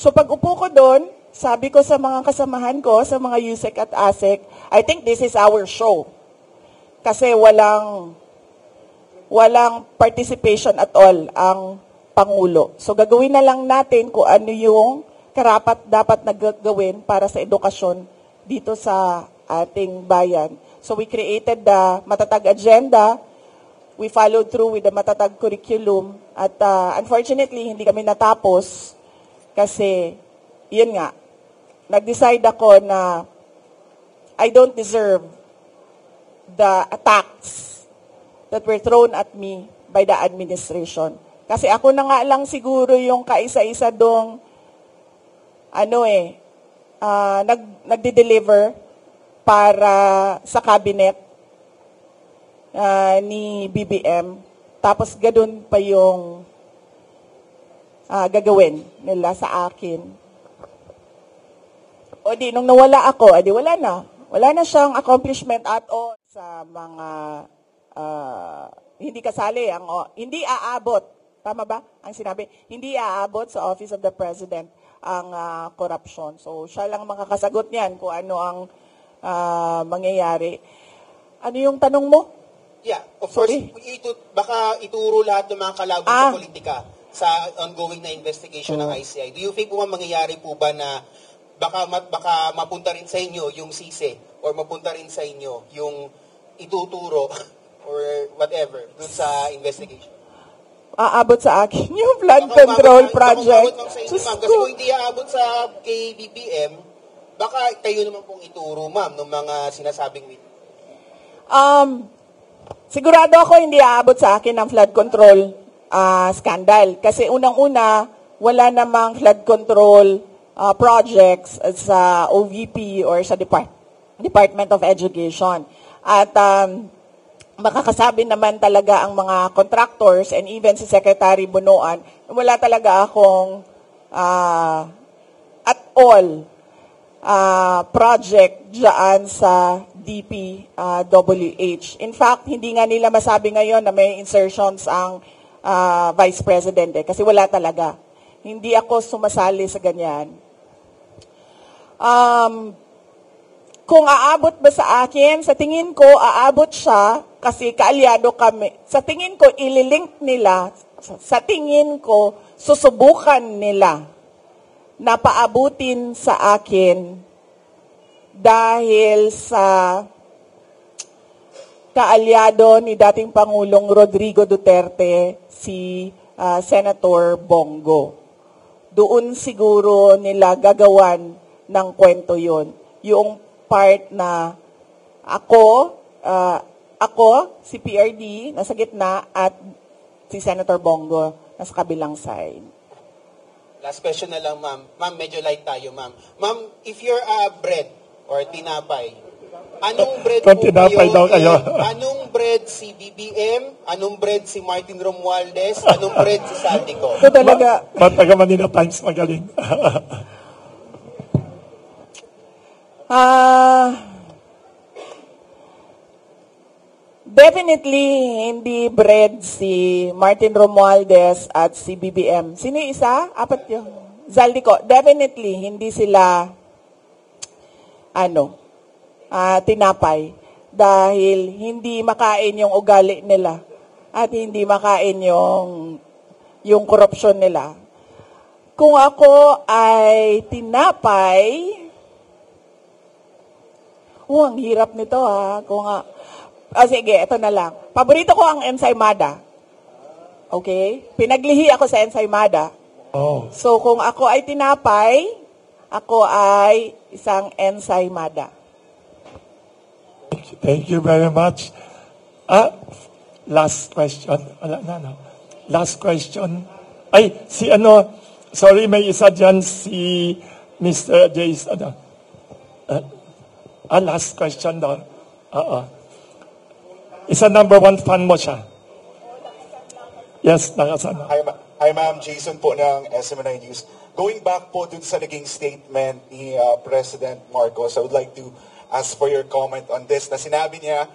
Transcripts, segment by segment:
So pag upo ko doon, sabi ko sa mga kasamahan ko, sa mga USEC at ASEC, I think this is our show. Kasi walang participation at all ang Pangulo. So gagawin na lang natin kung ano yung dapat na gawin para sa edukasyon dito sa ating bayan. So we created the matatag agenda, we followed through with the matatag curriculum, at unfortunately hindi kami natapos kasi yun nga, nag-decide ako na I don't deserve the attacks that were thrown at me by the administration. Kasi ako na nga lang siguro yung kaisa-isa dong nagde-deliver para sa cabinet ni BBM. Tapos ganun pa yung gagawin nila sa akin. O di, nung nawala ako, edi wala na. Wala na siyang accomplishment at all sa mga hindi kasali, hindi aabot. Tama ba ang sinabi? Hindi aabot sa Office of the President ang corruption. So, siya lang makakasagot niyan kung ano ang mangyayari. Ano yung tanong mo? Yeah, of course, baka ituro lahat ng mga kalaban sa politika sa ongoing na investigation ng ICI. Do you think po mangyayari po ba na baka mapunta rin sa inyo yung sisi or mapunta rin sa inyo yung ituturo or whatever dun sa investigation? Aabot sa akin yung flood control project. Kasi kung hindi aabot sa kay BBM, baka kayo naman pong ituro, ma'am, ng mga sinasabing witness. Sigurado ako hindi aabot sa akin ang flood control scandal. Kasi unang-una, wala namang flood control projects sa OVP or sa Department of Education. At makakasabi naman talaga ang mga contractors and even si Secretary Bunuan, wala talaga akong at all project dyan sa DPWH. In fact, hindi nga nila masabi ngayon na may insertions ang Vice President kasi wala talaga. Hindi ako sumasali sa ganyan. Kung aabot ba sa akin, sa tingin ko, aabot siya kasi kaalyado kami. Sa tingin ko, ililink nila, sa tingin ko, susubukan nila na paabutin sa akin dahil sa kaalyado ni dating Pangulong Rodrigo Duterte, si Senator Bongo. Doon siguro nila gagawan ng kwento yon. Yung part na ako, si PRD, nasa gitna, at si Senator Bongo, nasa kabilang side. Last question na lang, ma'am. Ma'am, medyo light tayo, ma'am. Ma'am, if you're bread or tinapay, anong bread po kayo? Anong bread si BBM? Anong bread si Martin Romualdez? Anong bread si Saldico? Ito talaga. Taga Manila Times, magaling. Definitely, hindi bread si Martin Romualdez at si BBM. Sino yung isa? Apat yun. Zaldico. Definitely, hindi sila tinapay. Dahil hindi makain yung ugali nila. At hindi makain yung korupsyon nila. Kung ako ay tinapay, ang hirap nito sige, ito na lang. Paborito ko ang ensaymada. Okay? Pinaglihi ako sa ensaymada. Oh. So, kung ako ay tinapay, ako ay isang ensaymada. Thank you very much. Last question. Last question. Sorry, may isa dyan si Mr. Jace. Last question daw. Isa number 1 fan mo siya. Yes, nakasana. Hi ma'am, Jason po ng SMNI News. Going back po dun sa naging statement ni President Marcos, I would like to ask for your comment on this. Na sinabi niya,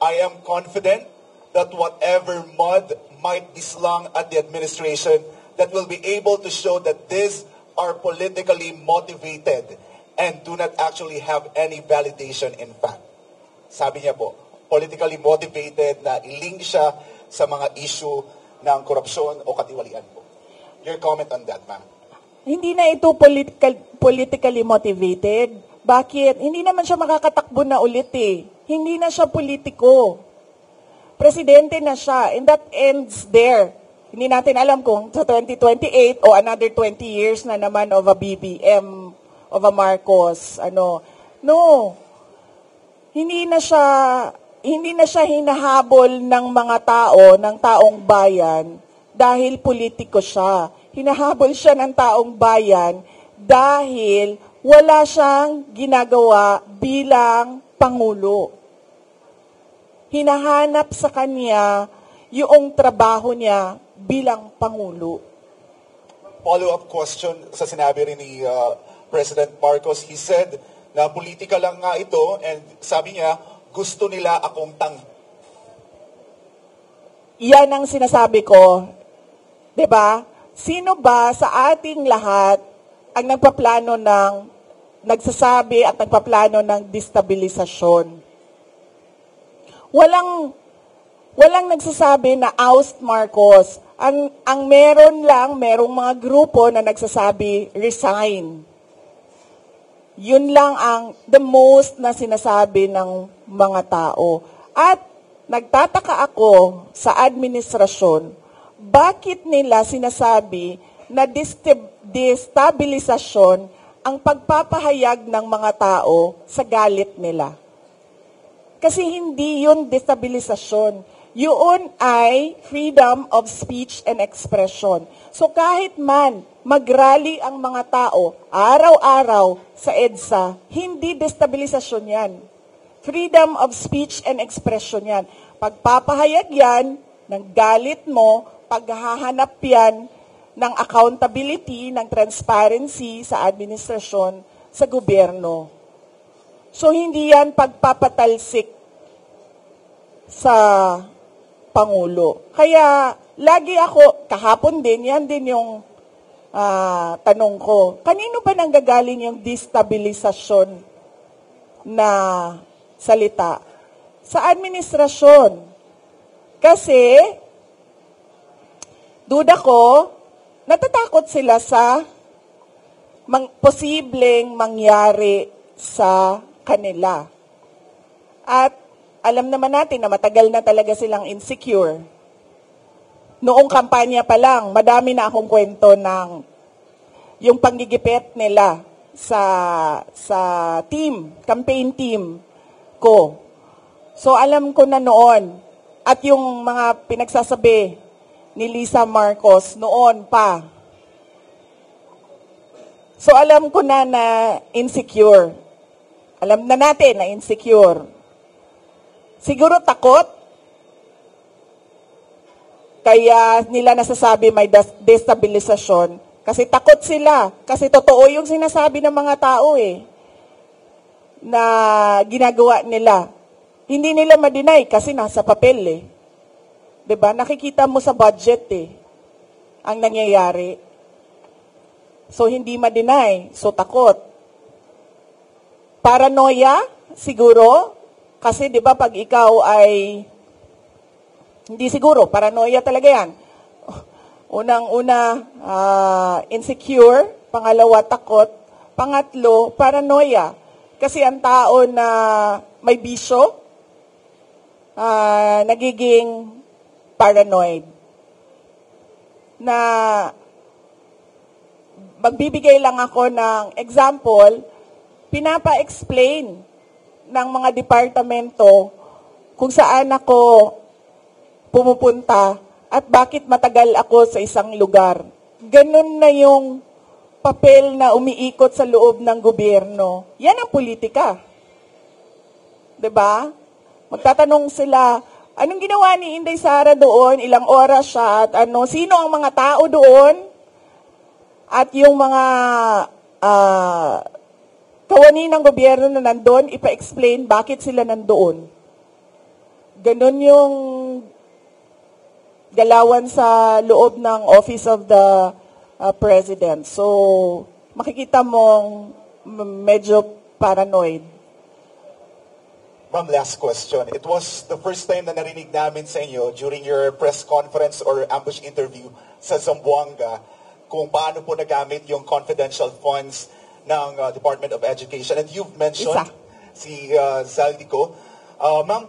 I am confident that whatever mud might be slung at the administration, that will be able to show that this are politically motivated and do not actually have any validation in fact. Sabi niya po, politically motivated na ilink siya sa mga issue ng korupsyon o katiwalian po. Your comment on that, ma'am? Hindi na ito politically motivated. Bakit? Hindi naman siya makakatakbo na ulit eh. Hindi na siya politiko. Presidente na siya, and that ends there. Hindi natin alam kung sa 2028 o another 20 years na naman of a BBM, of a Marcos, No. Hindi na siya hinahabol ng mga tao, ng taong bayan dahil politiko siya. Hinahabol siya ng taong bayan dahil wala siyang ginagawa bilang Pangulo. Hinahanap sa kanya yung trabaho niya bilang Pangulo. Follow-up question sa sinabi rin ni President Marcos. He said na politika lang nga ito and sabi niya, gusto nila akong Yan ang sinasabi ko. 'Di ba? Sino ba sa ating lahat ang nagsasabi at nagpaplano ng destabilisasyon? Walang nagsasabi na oust Marcos. Ang merong mga grupo na nagsasabi resign. Yun lang ang the most na sinasabi ng mga tao. At nagtataka ako sa administrasyon, bakit nila sinasabi na destabilisasyon ang pagpapahayag ng mga tao sa galit nila? Kasi hindi yun destabilisasyon. Yun ay freedom of speech and expression. So kahit man mag-rally ang mga tao araw-araw sa EDSA, hindi destabilisasyon yan. Freedom of speech and expression yan. Pagpapahayag yan ng galit mo, paghahanap yan ng accountability, ng transparency sa administrasyon, sa gobyerno. So hindi yan pagpapatalsik sa Pangulo. Kaya lagi ako, kahapon din, yan din yung tanong ko. Kanino ba nanggagaling yung destabilisasyon na salita? Sa administrasyon. Kasi, duda ko, natatakot sila sa posibleng mangyari sa kanila. At alam naman natin na matagal na talaga silang insecure. Noong kampanya pa lang, madami na akong kwento ng yung panggigipit nila sa campaign team ko. So alam ko na noon, at yung mga pinagsasabi ni Lisa Marcos noon pa. So alam ko na insecure. Alam na natin na insecure. Siguro takot. Kaya nila nasasabi may destabilisasyon. Kasi takot sila. Kasi totoo yung sinasabi ng mga tao na ginagawa nila. Hindi nila ma-deny kasi nasa papel 'Di ba? Nakikita mo sa budget ang nangyayari. So hindi ma-deny. So takot. Paranoia, siguro. Kasi 'di ba pag ikaw ay hindi siguro, paranoia talaga 'yan. Unang-una, insecure, pangalawa takot, pangatlo paranoia. Kasi ang tao na may bisyo nagiging paranoid. Na magbibigay lang ako ng example, pinapa-explain ng mga departamento kung saan ako pumupunta at bakit matagal ako sa isang lugar. Ganun na yung papel na umiikot sa loob ng gobyerno. Yan ang politika. 'Di ba? Magtatanong sila, anong ginawa ni Inday Sara doon? Ilang oras siya? At sino ang mga tao doon? At yung mga kawani ng gobyerno na nandoon, ipa-explain bakit sila nandoon. Ganon yung galawan sa loob ng Office of the President. So, makikita mong medyo paranoid. Ma'am, last question. It was the first time na narinig namin sa inyo during your press conference or ambush interview sa Zamboanga kung paano po nagamit yung confidential funds ng Department of Education. And you've mentioned si Zaldico. Ma'am,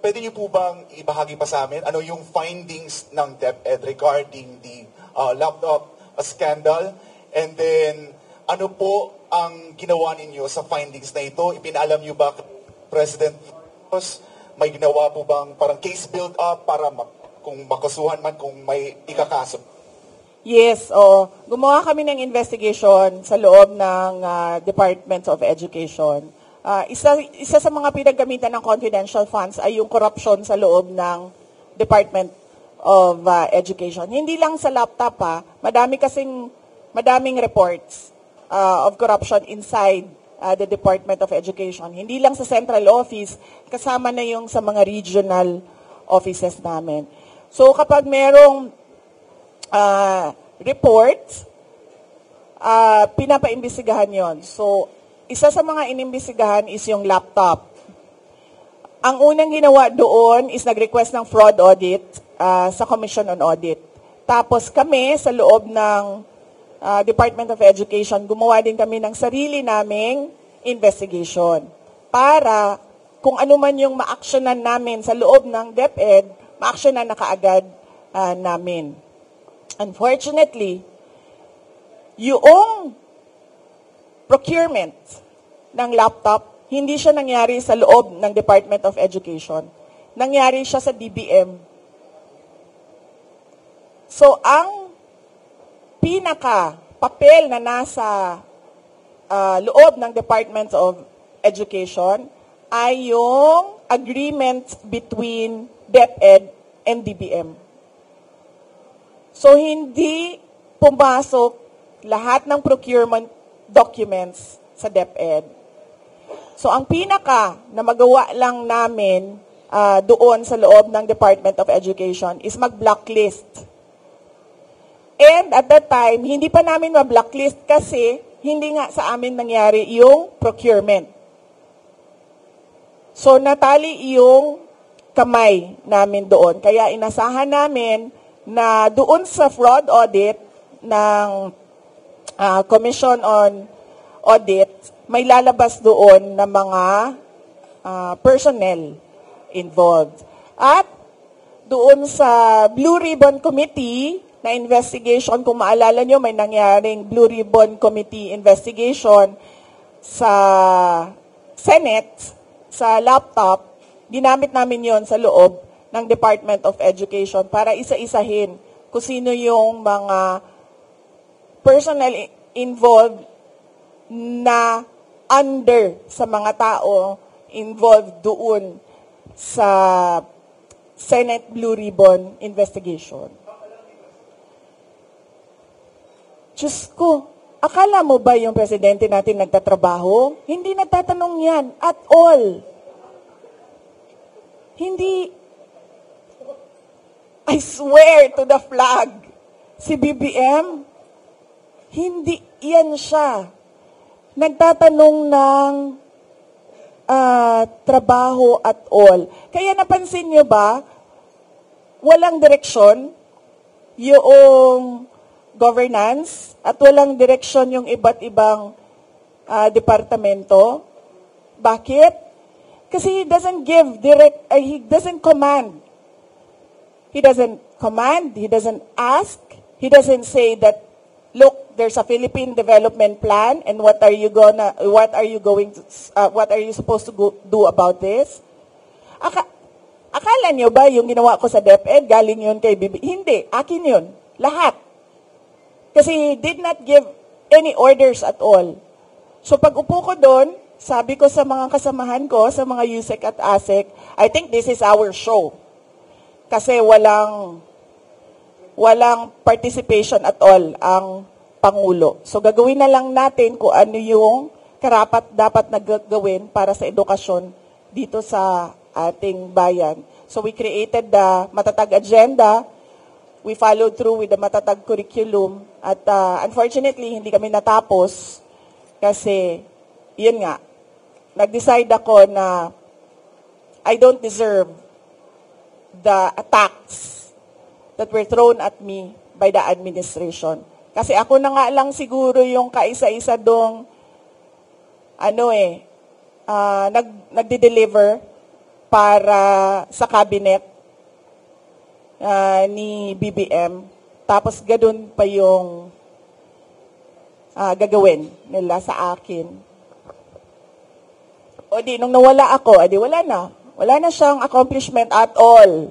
pwede niyo po bang ibahagi pa sa amin ano yung findings ng DepEd regarding the laptop scandal? And then, ano po ang ginawa ninyo sa findings na ito? Ipinaalam niyo ba President Marcos, may ginawa po bang parang case build up para kung makasuhan man kung may ikakaso? Yes, gumawa kami ng investigation sa loob ng Department of Education. Isa sa mga pinagamitan ng confidential funds ay yung corruption sa loob ng Department of Education. Hindi lang sa laptop madaming reports of corruption inside the Department of Education. Hindi lang sa central office, kasama na yung sa mga regional offices namin. So kapag merong reports, pinapaimbestigahan yon. So isa sa mga inimbestigahan is yung laptop. Ang unang ginawa doon is nag-request ng fraud audit sa Commission on Audit. Tapos kami sa loob ng Department of Education, gumawa din kami ng sarili naming investigation para kung ano man yung ma-actionan namin sa loob ng DepEd, ma-actionan na kaagad namin. Unfortunately, yung procurement ng laptop, hindi siya nangyari sa loob ng Department of Education. Nangyari siya sa DBM. So, ang pinaka-papel na nasa loob ng Department of Education ay yung agreement between DepEd and DBM. So, hindi pumasok lahat ng procurement documents sa DepEd. So, ang pinaka na magawa lang namin doon sa loob ng Department of Education is mag-blacklist. And at that time, hindi pa namin ma-blacklist kasi hindi nga sa amin nangyari yung procurement. So, natali yung kamay namin doon. Kaya inasahan namin na doon sa fraud audit ng Commission on Audit, may lalabas doon na mga personnel involved. At doon sa Blue Ribbon Committee na investigation, kung maalala nyo, may nangyaring Blue Ribbon Committee investigation sa Senate, sa laptop, ginamit namin yon sa loob ng Department of Education para isa-isahin kung sino yung mga personnel involved na under sa mga tao involved doon sa Senate Blue Ribbon investigation. Diyos ko, akala mo ba yung presidente natin nagtatrabaho? Hindi nagtatanong yan at all. Hindi, I swear to the flag, si BBM, hindi yan siya. Nagtatanong ng trabaho at all. Kaya napansin nyo ba, walang direksyon yung governance at walang direksyon yung iba't ibang departamento. Bakit? Kasi he doesn't give direct, he doesn't command. He doesn't command, he doesn't ask, he doesn't say that, look, there's a Philippine development plan and what are you supposed to do about this? Akala nyo ba yung ginawa ko sa DepEd, galing yun kay Bibi? Hindi, akin yun. Lahat. Kasi he did not give any orders at all. So pag upo ko doon, sabi ko sa mga kasamahan ko, sa mga USEC at ASEC, I think this is our show. Kasi walang participation at all ang Pangulo. So gagawin na lang natin kung ano yung karapat dapat na gawin para sa edukasyon dito sa ating bayan. So we created the Matatag Agenda we followed through with the matatag curriculum at unfortunately hindi kami natapos kasi yun nga, nag-decide ako na I don't deserve the attacks that were thrown at me by the administration. Kasi ako na nga lang siguro yung kaisa-isa dong nagde-deliver para sa cabinet ni BBM. Tapos ganun pa yung gagawin nila sa akin. O di, nung nawala ako, edi wala na. Wala na siyang accomplishment at all.